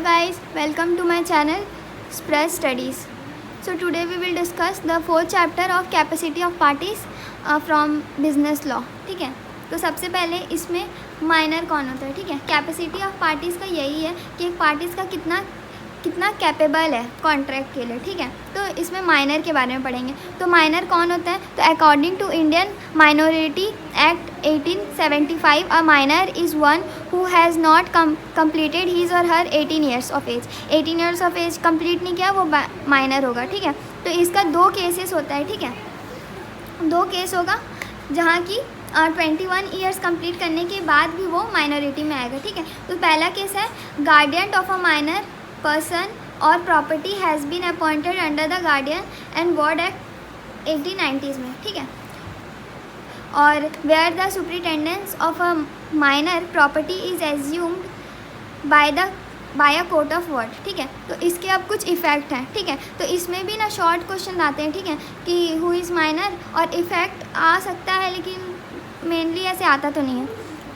guys, welcome to my channel Spread Studies. So today we will discuss the fourth chapter of capacity of parties from business law. ठीक है, तो सबसे पहले इसमें minor कौन होता है. ठीक है, कैपेसिटी ऑफ पार्टीज़ का यही है कि एक पार्टीज़ का कितना कैपेबल है कॉन्ट्रैक्ट के लिए. ठीक है, तो इसमें माइनर के बारे में पढ़ेंगे. तो माइनर कौन होता है, तो according to Indian minority act 1875 a minor is one who has not completed his or her 18 years of age. 18 years of age complete नहीं किया वो माइनर होगा. ठीक है, तो इसका दो केसेस होता है. ठीक है, दो केस होगा जहाँ की 21 ईयर्स कंप्लीट करने के बाद भी वो माइनॉरिटी में आएगा. ठीक है, तो पहला केस है guardian of a minor person और property has been appointed under the guardian and ward act 1890s में. ठीक है, और where the superintendence of a minor property is assumed by a court of ward. ठीक है, तो इसके अब कुछ इफ़ेक्ट हैं. ठीक है, तो इसमें भी ना शॉर्ट क्वेश्चन आते हैं. ठीक है, कि हु इज़ माइनर और इफ़ेक्ट आ सकता है, लेकिन मेनली ऐसे आता तो नहीं है.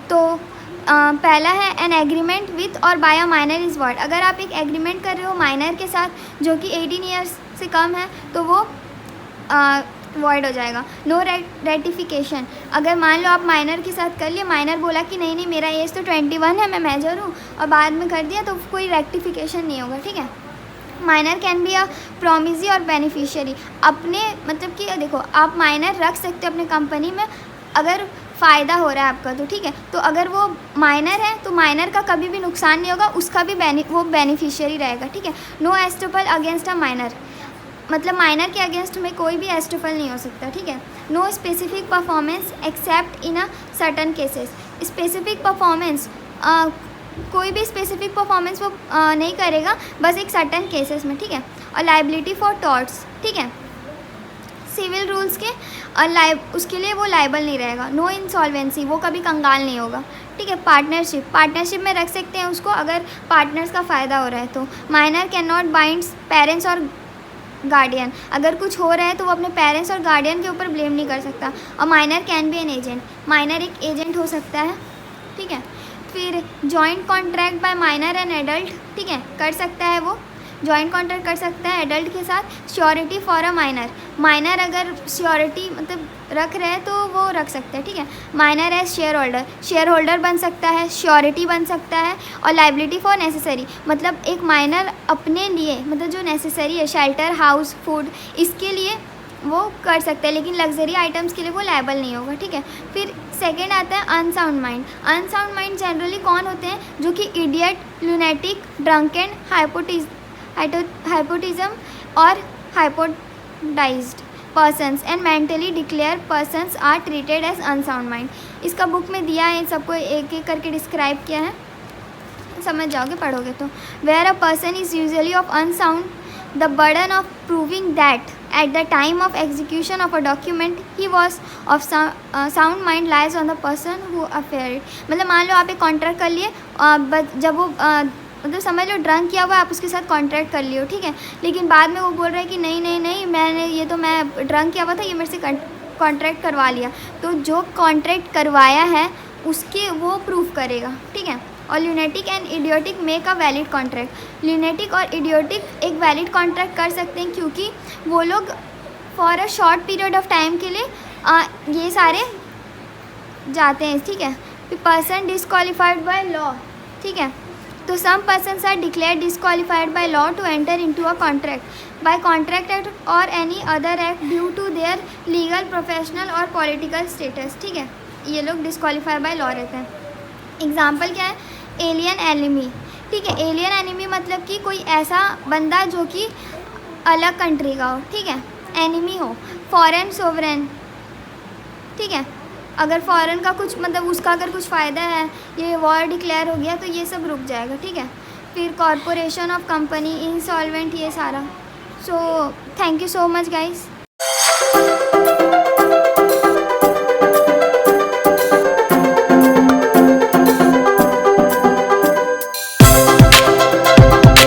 तो पहला है an agreement with or by a minor is void. अगर आप एक एग्रीमेंट कर रहे हो माइनर के साथ जो कि 18 ईयर्स से कम है तो वो वॉइड हो जाएगा. No ratification. अगर मान लो आप माइनर के साथ कर लिए, माइनर बोला कि नहीं मेरा एज तो 21 है, मैं मेजर हूँ, और बाद में कर दिया, तो कोई रेक्टिफिकेशन नहीं होगा. ठीक है, minor can be a promisee और बेनिफिशियरी. अपने मतलब कि देखो, आप माइनर रख सकते हो अपने कंपनी में अगर फ़ायदा हो रहा है आपका तो. ठीक है, तो अगर वो माइनर है तो माइनर का कभी भी नुकसान नहीं होगा, उसका भी वो बेनिफिशियरी रहेगा. ठीक है, no estoppel against a minor. मतलब माइनर के अगेंस्ट में कोई भी एस्टोपल नहीं हो सकता. ठीक है, no specific performance except in a certain cases. Specific performance कोई भी स्पेसिफिक परफॉर्मेंस वो नहीं करेगा, बस एक सर्टन केसेस में. ठीक है, और लाइबिलिटी फॉर टॉर्ट्स. ठीक है, सिविल रूल्स के और उसके लिए वो लाइबल नहीं रहेगा. नो इंसॉल्वेंसी, वो कभी कंगाल नहीं होगा. ठीक है, पार्टनरशिप में रख सकते हैं उसको अगर पार्टनर्स का फ़ायदा हो रहा है तो. Minor can not bind parents और गार्डियन. अगर कुछ हो रहा है तो वो अपने पेरेंट्स और गार्डियन के ऊपर ब्लेम नहीं कर सकता. और minor can be an agent. Minor एक एजेंट हो सकता है. ठीक है, फिर joint contract by minor and adult. ठीक है, कर सकता है वो जॉइंट कॉन्ट्रैक्ट कर सकता है एडल्ट के साथ. श्योरिटी फॉर अ माइनर अगर श्योरिटी मतलब रख रहे हैं तो वो रख सकते हैं. ठीक है, माइनर एज शेयर होल्डर बन सकता है, श्योरिटी बन सकता है. और लाइबिलिटी फॉर नेसेसरी, मतलब एक माइनर अपने लिए मतलब जो नेसेसरी है, शेल्टर, हाउस, फूड, इसके लिए वो कर सकता है, लेकिन लग्जरी आइटम्स के लिए वो लायबल नहीं होगा. ठीक है, फिर सेकेंड आता है unsound mind. Unsound mind generally कौन होते हैं, जो कि इडियट, लुनेटिक, ड्रंकन, हाइपोटिज्म और hypnotised persons and mentally declare persons are treated as unsound mind. इसका बुक में दिया है, इन सबको एक एक करके डिस्क्राइब किया है, समझ जाओगे पढ़ोगे तो. Where a person is usually of unsound, the burden of proving that at the time of execution of a document he was of sound mind lies on the person who affirm it. मतलब मान लो आप एक contract कर लिए, जब वो मतलब समझ लो ड्रंक किया हुआ, आप उसके साथ कॉन्ट्रैक्ट कर लियो. ठीक है, लेकिन बाद में वो बोल रहा है कि नहीं मैंने मैं ड्रंक किया हुआ था, ये मेरे से कॉन्ट्रैक्ट करवा लिया. तो जो कॉन्ट्रैक्ट करवाया है उसके वो प्रूफ करेगा. ठीक है, और lunatic and idiotic make a valid contract. Lunatic और इडियोटिक एक वैलिड कॉन्ट्रैक्ट कर सकते हैं, क्योंकि वो लोग for a short period of time के लिए ये सारे जाते हैं. ठीक है, पर्सन डिस्क्वालीफाइड बाय लॉ. ठीक है, तो सम persons are declared disqualified by law to enter into a contract by contract act or any other act due to their legal, professional और political status. ठीक है, ये लोग disqualified by law रहते हैं. एग्जाम्पल क्या है, एलियन एनिमी. ठीक है, एलियन एनिमी मतलब कि कोई ऐसा बंदा जो कि अलग कंट्री का हो. ठीक है, एनिमी हो. Foreign sovereign. ठीक है, अगर फॉरेन का कुछ मतलब उसका अगर कुछ फ़ायदा है, ये वॉर डिक्लेयर हो गया तो ये सब रुक जाएगा. ठीक है, फिर कॉरपोरेशन ऑफ कंपनी, इंसॉल्वेंट, ये सारा. So thank you so much guys.